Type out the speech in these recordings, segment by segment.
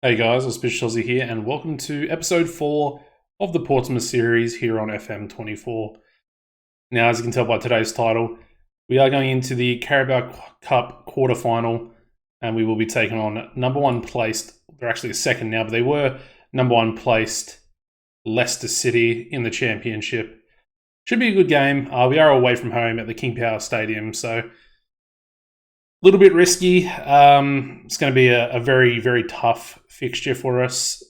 Hey guys, it's Ozzy here, and welcome to episode 4 of the Portsmouth series here on FM24. Now, as you can tell by today's title, we are going into the Carabao Cup quarter-final, and we will be taking on number 1 placed, they're actually a second now, but they were number 1 placed Leicester City in the Championship. Should be a good game. We are away from home at the King Power Stadium, so a little bit risky. It's going to be a very, very tough fixture for us.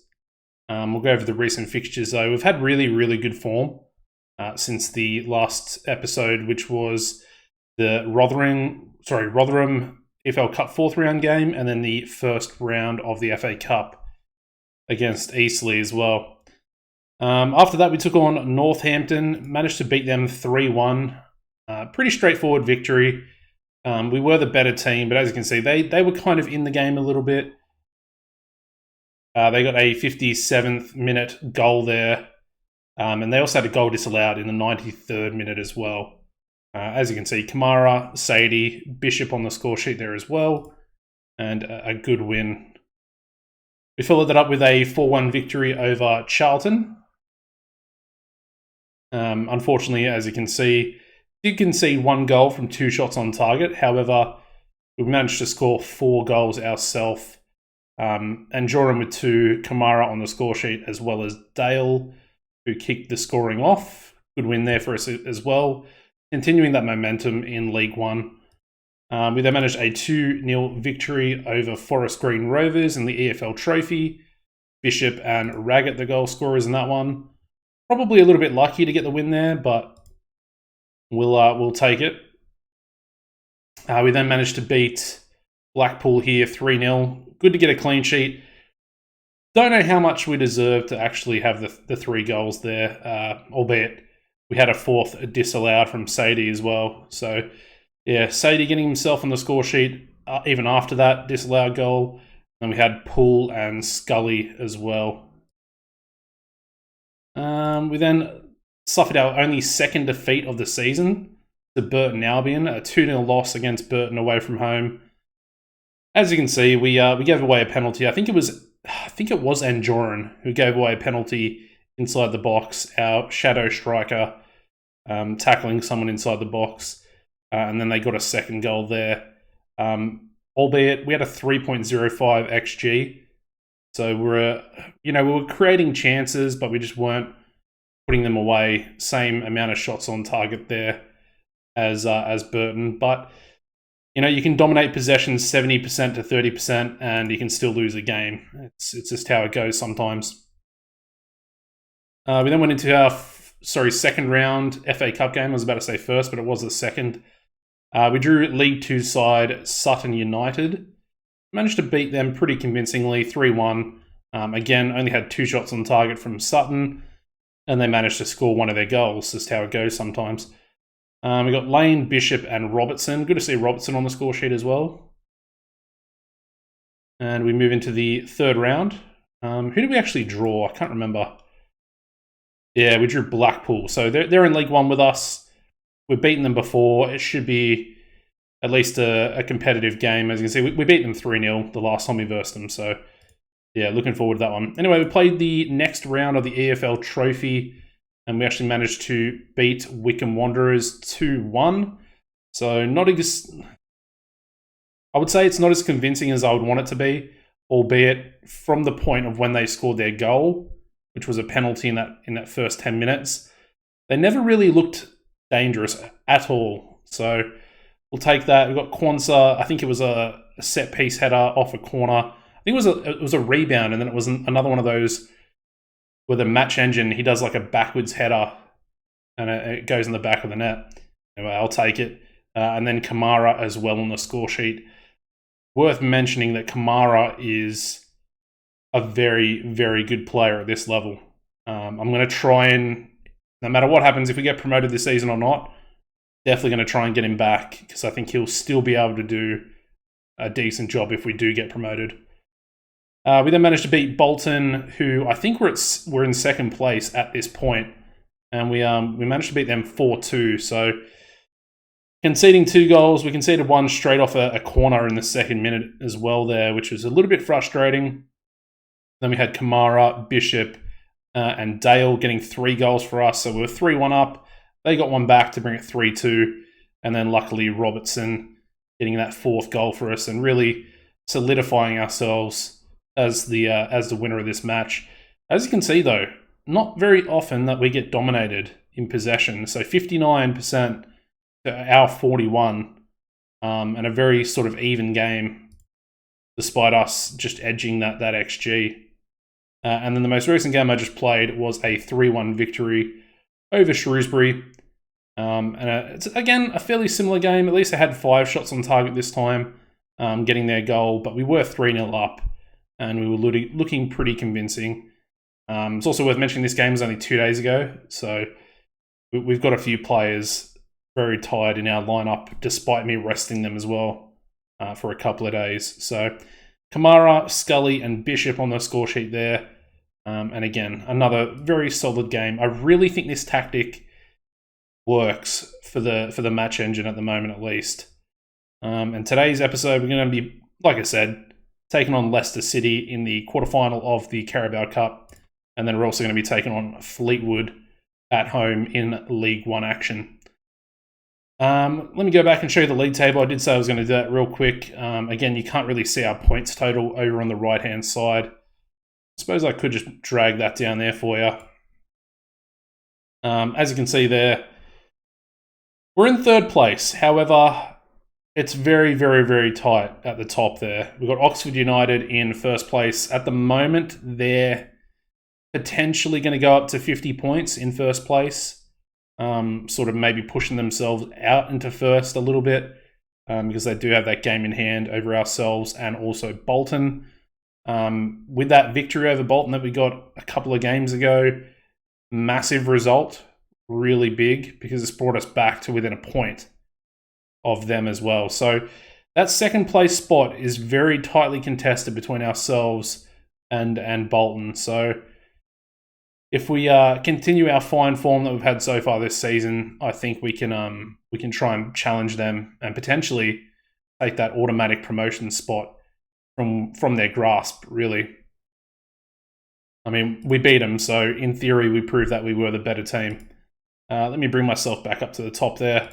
We'll go over the recent fixtures though. We've had really, really good form since the last episode, which was the Rotherham EFL Cup 4th round game, and then the first round of the FA Cup against Eastleigh as well. After that, we took on Northampton, managed to beat them 3-1. Pretty straightforward victory. We were the better team, but as you can see, they were kind of in the game a little bit. They got a 57th minute goal there, and they also had a goal disallowed in the 93rd minute as well. As you can see, Kamara, Sadie, Bishop on the score sheet there as well, and a good win. We followed that up with a 4-1 victory over Charlton. Unfortunately, as you can see, did concede 1 goal from 2 shots on target. However, we managed to score 4 goals ourselves. And Joram with 2, Kamara on the score sheet, as well as Dale, who kicked the scoring off. Good win there for us as well. Continuing that momentum in League One. We then managed a 2-0 victory over Forest Green Rovers in the EFL Trophy. Bishop and Raggett, the goal scorers in that one. Probably a little bit lucky to get the win there, but we'll take it. We then managed to beat Blackpool here 3-0. Good to get a clean sheet. Don't know how much we deserve to actually have the 3 goals there, albeit we had a 4th disallowed from Sadie as well. So, yeah, Sadie getting himself on the score sheet even after that disallowed goal. Then we had Poole and Scully as well. We then suffered our only second defeat of the season to Burton Albion, a 2-0 loss against Burton away from home. As you can see, we gave away a penalty. I think it was Anjoran who gave away a penalty inside the box. Our shadow striker tackling someone inside the box, and then they got a second goal there. Albeit we had a 3.05 xG, so we were creating chances, but we just weren't putting them away. Same amount of shots on target there as Burton, but you can dominate possessions 70% to 30%, and you can still lose a game. It's just how it goes sometimes. We then went into our second round FA Cup game. I was about to say first, but it was the second. We drew League 2 side Sutton United. Managed to beat them pretty convincingly, 3-1. Again, only had 2 shots on target from Sutton, and they managed to score 1 of their goals. Just how it goes sometimes. We got Lane, Bishop, and Robertson. Good to see Robertson on the score sheet as well. And we move into the third round. Who did we actually draw? I can't remember. Yeah, we drew Blackpool. So they're in League One with us. We've beaten them before. It should be at least a competitive game. As you can see, we beat them 3-0 the last time we versed them. So, yeah, looking forward to that one. Anyway, we played the next round of the EFL Trophy, and we actually managed to beat Wickham Wanderers 2-1. So I would say it's not as convincing as I would want it to be, albeit from the point of when they scored their goal, which was a penalty in that first 10 minutes. They never really looked dangerous at all. So we'll take that. We've got Kwanzaa. I think it was a set piece header off a corner. I think it was a rebound, and then it was another one of those with a match engine, he does like a backwards header and it goes in the back of the net. Anyway, I'll take it. And then Kamara as well on the score sheet. Worth mentioning that Kamara is a very, very good player at this level. I'm going to try and, no matter what happens, if we get promoted this season or not, definitely going to try and get him back, because I think he'll still be able to do a decent job if we do get promoted. We then managed to beat Bolton, who I think we're in second place at this point, and we managed to beat them 4-2. So conceding 2 goals, we conceded 1 straight off a corner in the second minute as well there, which was a little bit frustrating. Then we had Kamara, Bishop, and Dale getting 3 goals for us. So we were 3-1 up. They got one back to bring it 3-2. And then luckily Robertson getting that 4th goal for us and really solidifying ourselves as the winner of this match. As you can see though, not very often that we get dominated in possession. So 59% to our 41, and a very sort of even game, despite us just edging that XG. And then the most recent game I just played was a 3-1 victory over Shrewsbury. And it's, again, a fairly similar game. At least they had 5 shots on target this time, getting their goal. But we were 3-0 up, and we were looking pretty convincing. It's also worth mentioning this game was only 2 days ago. So we've got a few players very tired in our lineup, despite me resting them as well for a couple of days. So Kamara, Scully, and Bishop on the score sheet there. And again, another very solid game. I really think this tactic works for the match engine at the moment, at least. And today's episode, we're going to be, like I said, taking on Leicester City in the quarterfinal of the Carabao Cup. And then we're also going to be taking on Fleetwood at home in League One action. Let me go back and show you the league table. I did say I was going to do that real quick. Again, you can't really see our points total over on the right-hand side. I suppose I could just drag that down there for you. As you can see there, we're in 3rd place. However, it's very, very, very tight at the top there. We've got Oxford United in 1st place. At the moment, they're potentially going to go up to 50 points in 1st place. Sort of maybe pushing themselves out into 1st a little bit, because they do have that game in hand over ourselves and also Bolton. With that victory over Bolton that we got a couple of games ago, massive result, really big, because it's brought us back to within a point of them as well. So that 2nd place spot is very tightly contested between ourselves and Bolton. So if we continue our fine form that we've had so far this season, I think we can try and challenge them and potentially take that automatic promotion spot from their grasp, really. I mean, we beat them, so in theory, we proved that we were the better team. Let me bring myself back up to the top there,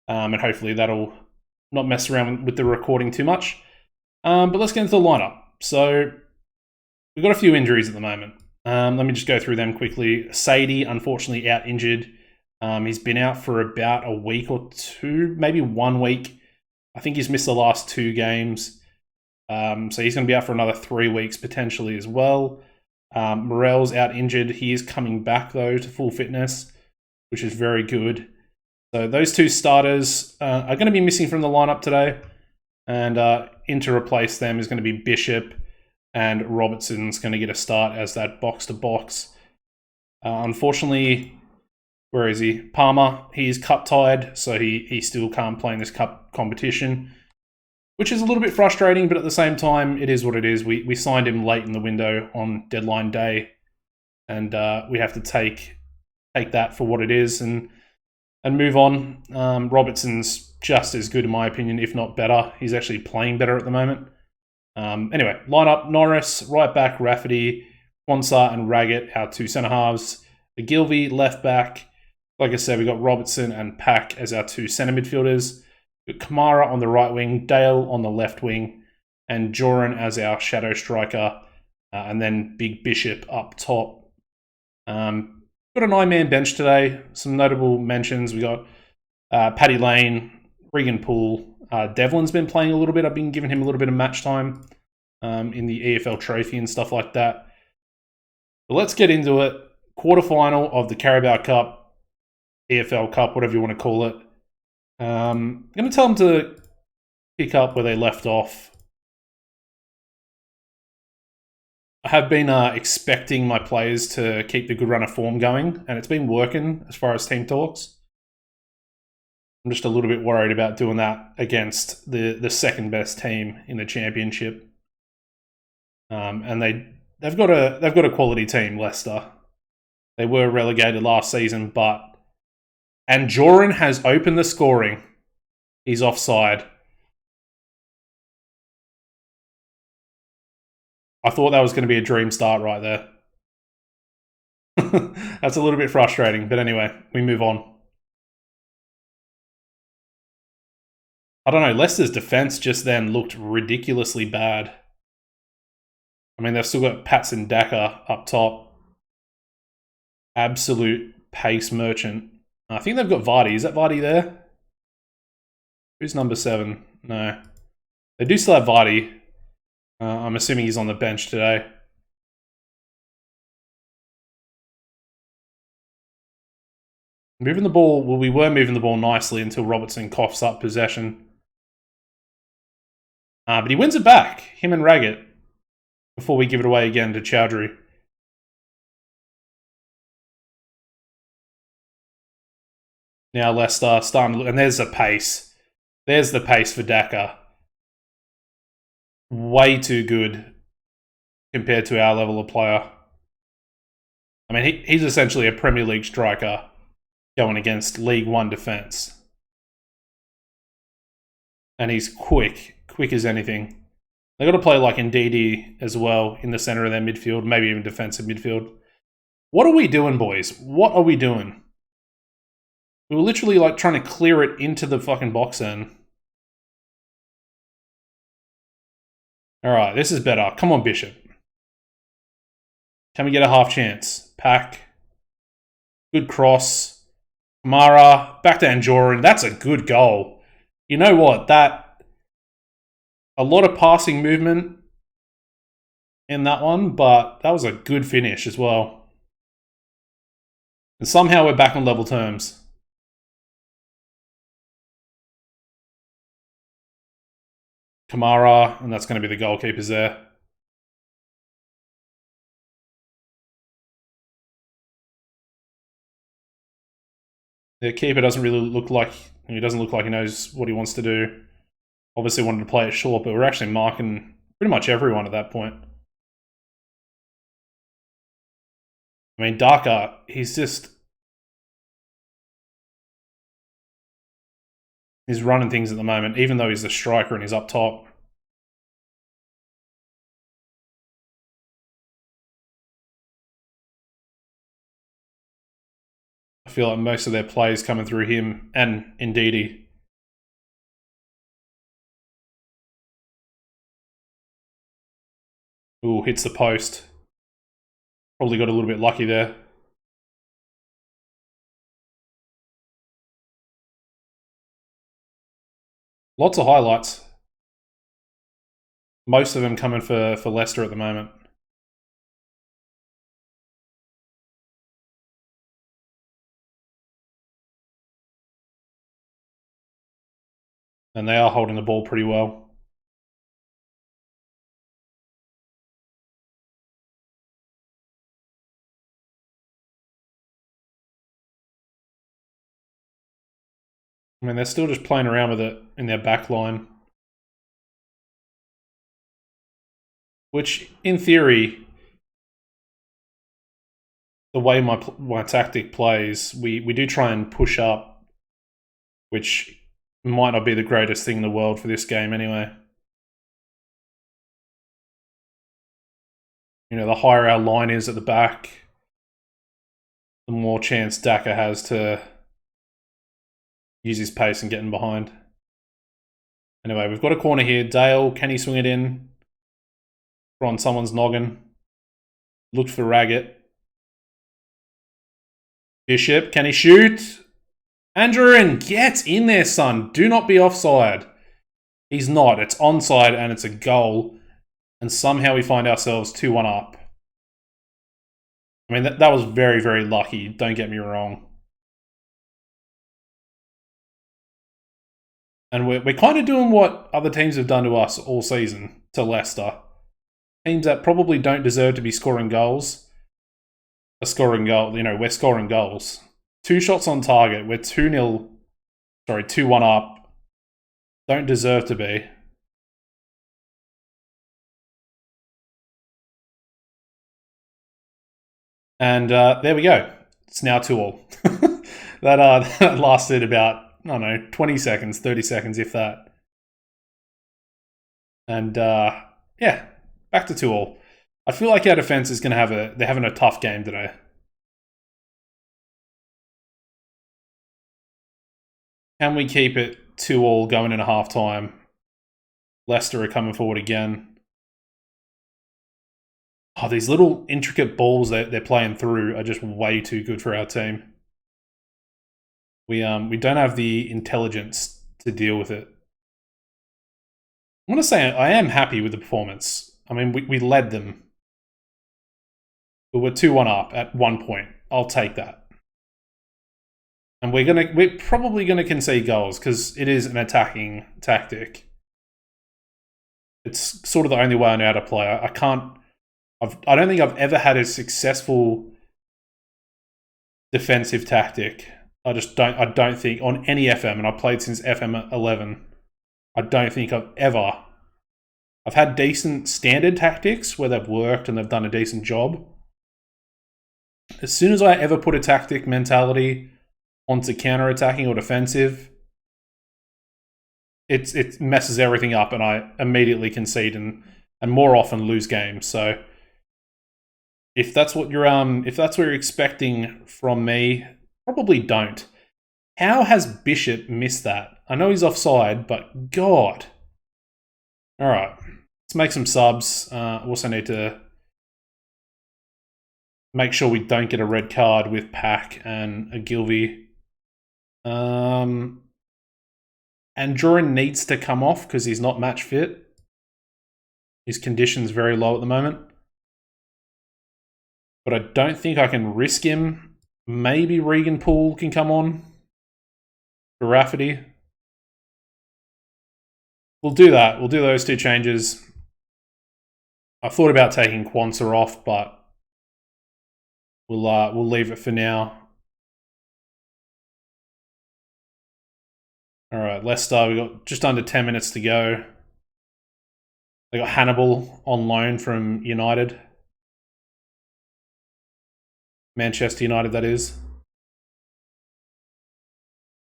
and hopefully that'll not mess around with the recording too much. But let's get into the lineup. So we've got a few injuries at the moment. Let me just go through them quickly. Sadie, unfortunately, out injured. He's been out for about a week or 2, maybe 1 week. I think he's missed the last 2 games. So he's going to be out for another 3 weeks potentially as well. Morel's out injured. He is coming back, though, to full fitness, which is very good. So those 2 starters are going to be missing from the lineup today. And in to replace them is going to be Bishop, and Robertson's going to get a start as that box-to-box. Unfortunately, where is he? Palmer, he is cup-tied, so he still can't play in this cup competition, which is a little bit frustrating, but at the same time, it is what it is. We signed him late in the window on deadline day, and we have to take that for what it is and move on. Robertson's just as good, in my opinion, if not better. He's actually playing better at the moment. Anyway, lineup: Norris, right back, Rafferty, Quansah and Raggett, our 2 centre-halves. Gilvey, left back. Like I said, we got Robertson and Pack as our 2 centre midfielders. We've got Kamara on the right wing, Dale on the left wing, and Joran as our shadow striker, and then Big Bishop up top. Got a 9-man bench today. Some notable mentions. We got Paddy Lane, Regan Poole. Devlin's been playing a little bit. I've been giving him a little bit of match time in the EFL trophy and stuff like that. But let's get into it. Quarterfinal of the Carabao Cup, EFL Cup, whatever you want to call it. I'm going to tell them to pick up where they left off. I have been expecting my players to keep the good run of form going, and it's been working as far as team talks. I'm just a little bit worried about doing that against the second best team in the championship. And they've got a quality team, Leicester. They were relegated last season, and Joran has opened the scoring. He's offside. I thought that was going to be a dream start right there. That's a little bit frustrating, but anyway, we move on. I don't know, Leicester's defence just then looked ridiculously bad. I mean, they've still got Patson Daka up top. Absolute pace merchant. I think they've got Vardy. Is that Vardy there? Who's number 7? No. They do still have Vardy. I'm assuming he's on the bench today. Moving the ball, well, we were moving the ball nicely until Robertson coughs up possession. But he wins it back, him and Raggett, before we give it away again to Chowdhury. Now Leicester starting to look, and there's the pace. There's the pace for Daka. Way too good compared to our level of player. I mean, he's essentially a Premier League striker going against League One defence. And he's quick as anything. They've got to play like Ndidi as well in the centre of their midfield, maybe even defensive midfield. What are we doing, boys? What are we doing? We were literally like trying to clear it into the fucking box end. Alright, this is better. Come on, Bishop. Can we get a half chance? Pack. Good cross. Kamara. Back to Anjorin. That's a good goal. You know what? A lot of passing movement in that one, but that was a good finish as well. And somehow we're back on level terms. Kamara, and that's going to be the goalkeepers there. The keeper doesn't really look like he knows what he wants to do. Obviously wanted to play it short, but we're actually marking pretty much everyone at that point. I mean, Daka, he's running things at the moment, even though he's the striker and he's up top. I feel like most of their plays coming through him and Ndidi. Ooh, hits the post. Probably got a little bit lucky there. Lots of highlights. Most of them coming for Leicester at the moment. And they are holding the ball pretty well. I mean, they're still just playing around with it in their back line. Which, in theory, the way my tactic plays, we do try and push up, which might not be the greatest thing in the world for this game anyway. You know, the higher our line is at the back, the more chance Daka has to use his pace and get in behind. Anyway, we've got a corner here. Dale, can he swing it in? On someone's noggin. Looked for Raggett. Bishop, can he shoot? Anjorin, get in there, son. Do not be offside. He's not. It's onside and it's a goal. And somehow we find ourselves 2-1 up. I mean, that was very, very lucky. Don't get me wrong. And we're kind of doing what other teams have done to us all season, to Leicester. Teams that probably don't deserve to be scoring goals are scoring goals. You know, we're scoring goals. 2 shots on target. We're 2-1 up. Don't deserve to be. And there we go. It's now 2-2. That lasted about, I don't know, 20 seconds, 30 seconds, if that. And, yeah, back to 2-2. I feel like our defense is going to they're having a tough game today. Can we keep it 2-2 going into half-time? Leicester are coming forward again. Oh, these little intricate balls that they're playing through are just way too good for our team. We don't have the intelligence to deal with it. I want to say I am happy with the performance. I mean, we led them. But we're 2-1 up at one point. I'll take that. And we're probably gonna concede goals because it is an attacking tactic. It's sort of the only way I know how to play. I don't think I've ever had a successful defensive tactic. I don't think on any FM, and I've played since FM11. I don't think I've had decent standard tactics where they've worked and they've done a decent job. As soon as I ever put a tactic mentality onto counter-attacking or defensive, it messes everything up, and I immediately concede and more often lose games. So if that's what you're expecting from me, probably don't. How has Bishop missed that? I know he's offside, but God. All right, let's make some subs. Also need to make sure we don't get a red card with Pack and Ogilvy. And Joran needs to come off because he's not match fit. His condition's very low at the moment. But I don't think I can risk him. Maybe Regan Poole can come on for Rafferty. We'll do that. We'll do those two changes. I thought about taking Quansah off, but we'll leave it for now. All right, Leicester, we've got just under 10 minutes to go. They got Hannibal on loan from United. Manchester United, that is.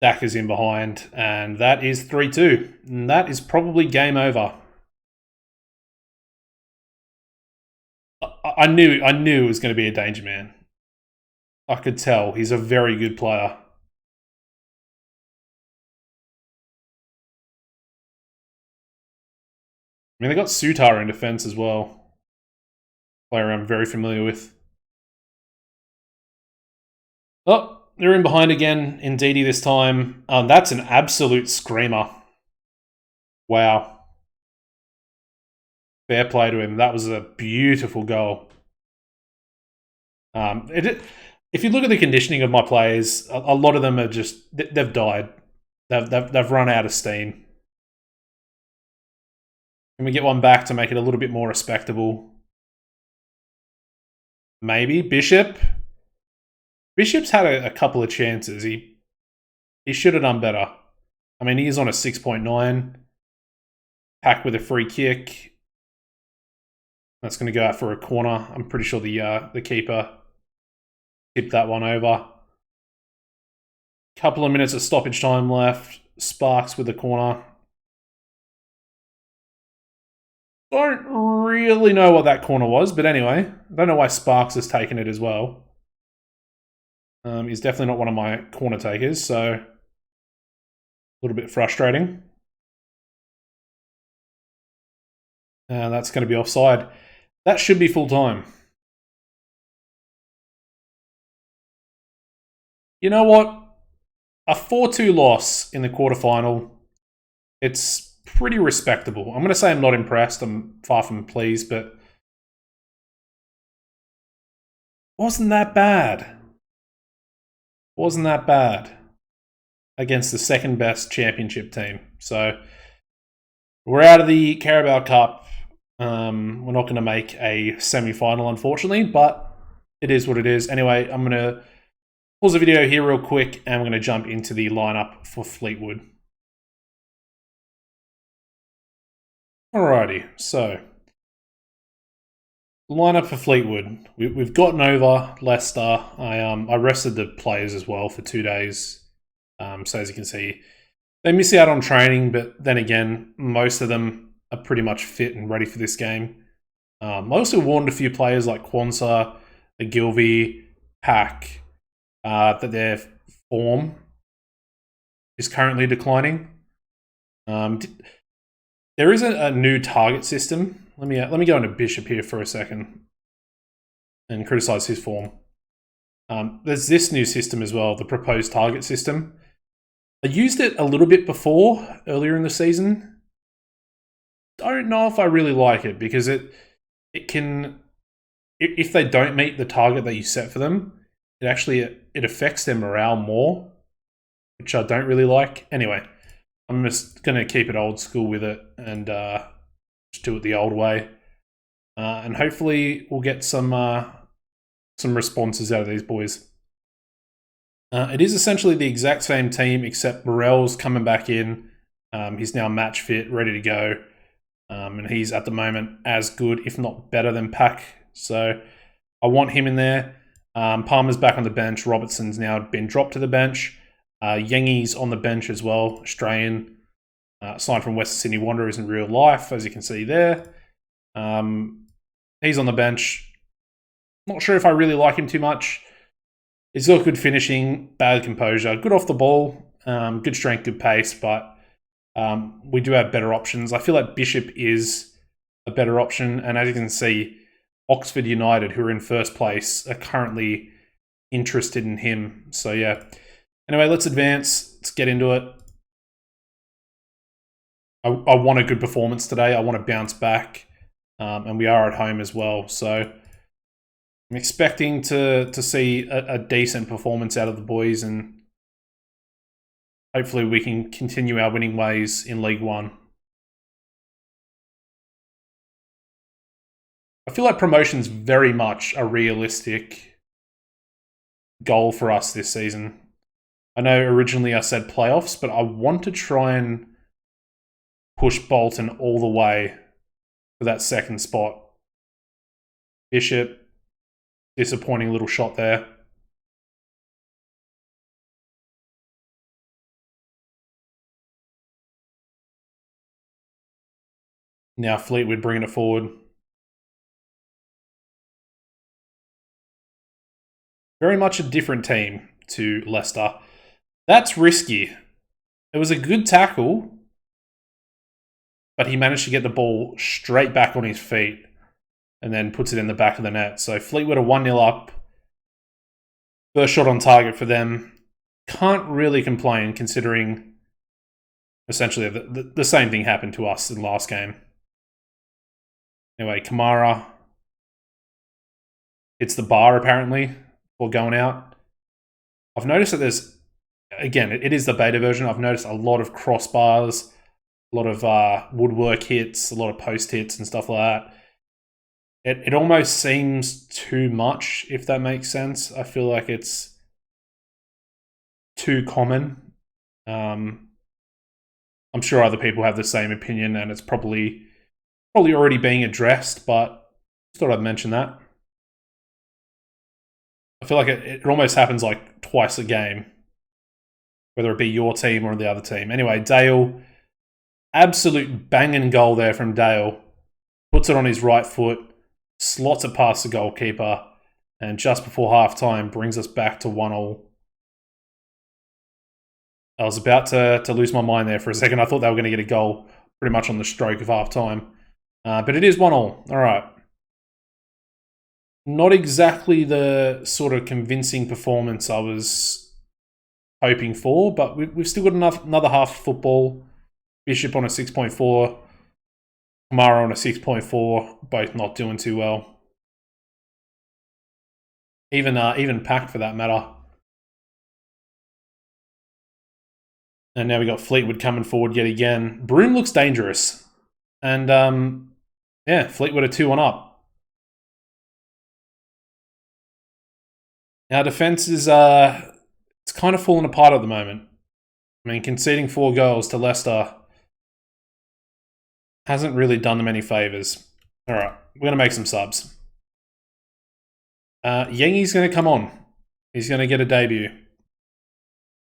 Daka's in behind, and that is 3-2. And that is probably game over. I knew it was going to be a danger man. I could tell. He's a very good player. I mean, they got Sutar in defense as well. Player I'm very familiar with. Oh, they're in behind again. Ndidi this time. That's an absolute screamer. Wow. Fair play to him. That was a beautiful goal. If you look at the conditioning of my players, a lot of them are just... They've died. They've run out of steam. Can we get one back to make it a little bit more respectable? Maybe. Bishop's had a couple of chances. He should have done better. I mean, he is on a 6.9. Pack with a free kick. That's going to go out for a corner. I'm pretty sure the keeper tipped that one over. Couple of minutes of stoppage time left. Sparks with the corner. Don't really know what that corner was, but anyway. I don't know why Sparks has taken it as well. He's definitely not one of my corner takers, so a little bit frustrating. And that's going to be offside. That should be full time. You know what? A 4-2 loss in the quarterfinal. It's pretty respectable. I'm going to say I'm not impressed. I'm far from pleased, but wasn't that bad. Wasn't that bad against the second best championship team. So we're out of the Carabao Cup. We're not going to make a semi-final, unfortunately, but it is what it is. Anyway, I'm going to pause the video here real quick, and we're going to jump into the lineup for Fleetwood. Alrighty, so lineup for Fleetwood. We've gotten over Leicester. I rested the players as well for 2 days. So as you can see, they miss out on training, but then again, most of them are pretty much fit and ready for this game. I also warned a few players like Kwanzaa, Ogilvy, Pack, that their form is currently declining. There is a new target system. Let me go into Bishop here for a second and criticize his form. There's this new system as well, the proposed target system. I used it a little bit before, earlier in the season. Don't know if I really like it because it can, if they don't meet the target that you set for them, it affects their morale more, which I don't really like. Anyway, I'm just going to keep it old school with it and just do it the old way. And hopefully we'll get some responses out of these boys. It is essentially the exact same team, except Morel's coming back in. He's now match fit, ready to go. And he's at the moment as good, if not better than Pack. So I want him in there. Palmer's back on the bench. Robertson's now been dropped to the bench. Yengi's on the bench as well, Australian. Signed from Western Sydney Wanderers in real life, as you can see there. He's on the bench. Not sure if I really like him too much. He's got good finishing, bad composure, good off the ball, good strength, good pace, but we do have better options. I feel like Bishop is a better option, and as you can see, Oxford United, who are in first place, are currently interested in him. So yeah. Anyway, let's advance. Let's get into it. I want a good performance today. I want to bounce back, and we are at home as well. So I'm expecting to see a decent performance out of the boys, and hopefully we can continue our winning ways in League One. I feel like promotion's very much a realistic goal for us this season. I know originally I said playoffs, but I want to try and push Bolton all the way for that second spot. Bishop, disappointing little shot there. Now Fleetwood bringing it forward. Very much a different team to Leicester. That's risky. It was a good tackle, but he managed to get the ball straight back on his feet and then puts it in the back of the net. So Fleetwood are 1-0 up. First shot on target for them. Can't really complain considering essentially the same thing happened to us in the last game. Anyway, Kamara hits the bar apparently before going out. I've noticed that there's, again, it is the beta version. I've noticed a lot of crossbars, a lot of woodwork hits, a lot of post hits and stuff like that. It almost seems too much, if that makes sense. I feel like it's too common. I'm sure other people have the same opinion, and it's probably already being addressed, but just thought I'd mention that. I feel like it almost happens like twice a game, whether it be your team or the other team. Anyway, Dale, absolute banging goal there from Dale. Puts it on his right foot, slots it past the goalkeeper, and just before half-time brings us back to 1-1. I was about to lose my mind there for a second. I thought they were going to get a goal pretty much on the stroke of half-time. But it is 1-1. All right. Not exactly the sort of convincing performance I was hoping for, but we've still got another half of football. Bishop on a 6.4. Kamara on a 6.4. Both not doing too well. Even Pack for that matter. And now we got Fleetwood coming forward yet again. Broome looks dangerous. And yeah, Fleetwood are 2-1 up. Our defence is it's kind of falling apart at the moment. I mean, conceding 4 goals to Leicester hasn't really done them any favours. All right, we're going to make some subs. Yengi's going to come on. He's going to get a debut.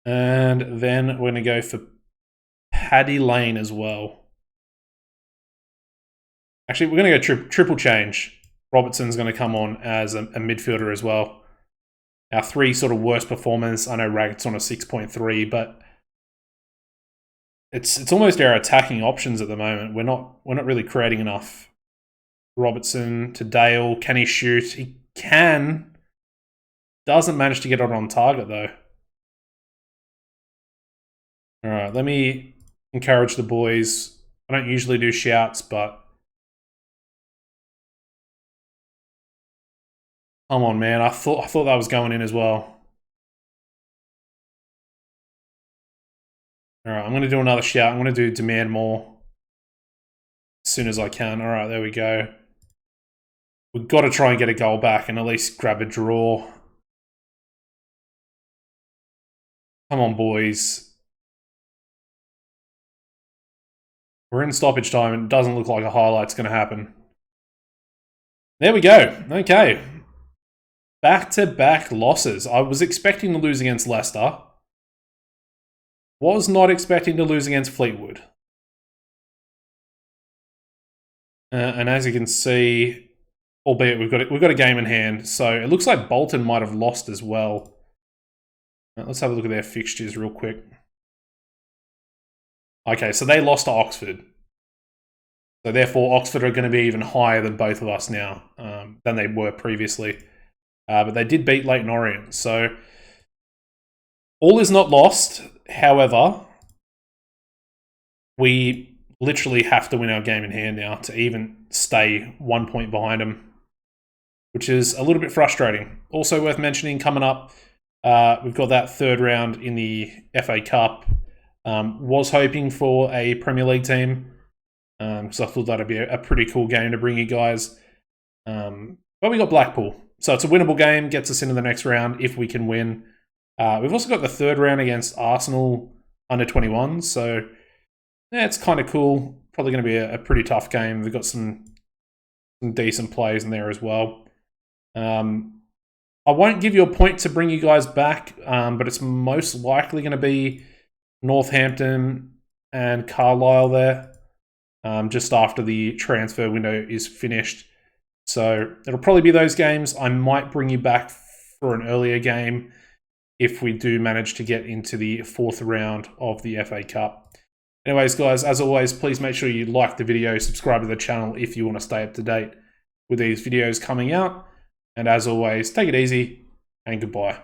And then we're going to go for Paddy Lane as well. Actually, we're going to go triple change. Robertson's going to come on as a midfielder as well. Our 3 sort of worst performers. I know Raggett's on a 6.3, but it's almost our attacking options at the moment. We're not really creating enough. Robertson to Dale. Can he shoot? He can. Doesn't manage to get it on target though. All right, let me encourage the boys. I don't usually do shouts, but come on, man. I thought that was going in as well. All right, I'm going to do another shout. I'm going to do demand more as soon as I can. All right, there we go. We've got to try and get a goal back and at least grab a draw. Come on, boys. We're in stoppage time and it doesn't look like a highlight's going to happen. There we go. Okay. Back-to-back losses. I was expecting to lose against Leicester. Was not expecting to lose against Fleetwood. And as you can see, albeit we've got a game in hand, so it looks like Bolton might have lost as well. Let's have a look at their fixtures real quick. Okay, so they lost to Oxford. So therefore, Oxford are going to be even higher than both of us now, than they were previously. But they did beat Leyton Orient, so all is not lost. However, we literally have to win our game in hand now to even stay 1 point behind them, which is a little bit frustrating. Also worth mentioning, coming up, we've got that 3rd round in the FA Cup. Was hoping for a Premier League team, because I thought that'd be a pretty cool game to bring you guys. But we got Blackpool. So it's a winnable game, gets us into the next round if we can win. We've also got the 3rd round against Arsenal under 21, so yeah, it's kind of cool. Probably going to be a pretty tough game. They've got some decent players in there as well. I won't give you a point to bring you guys back, but it's most likely going to be Northampton and Carlisle there, just after the transfer window is finished. So it'll probably be those games. I might bring you back for an earlier game if we do manage to get into the 4th round of the FA Cup. Anyways, guys, as always, please make sure you like the video, subscribe to the channel if you want to stay up to date with these videos coming out. And as always, take it easy and goodbye.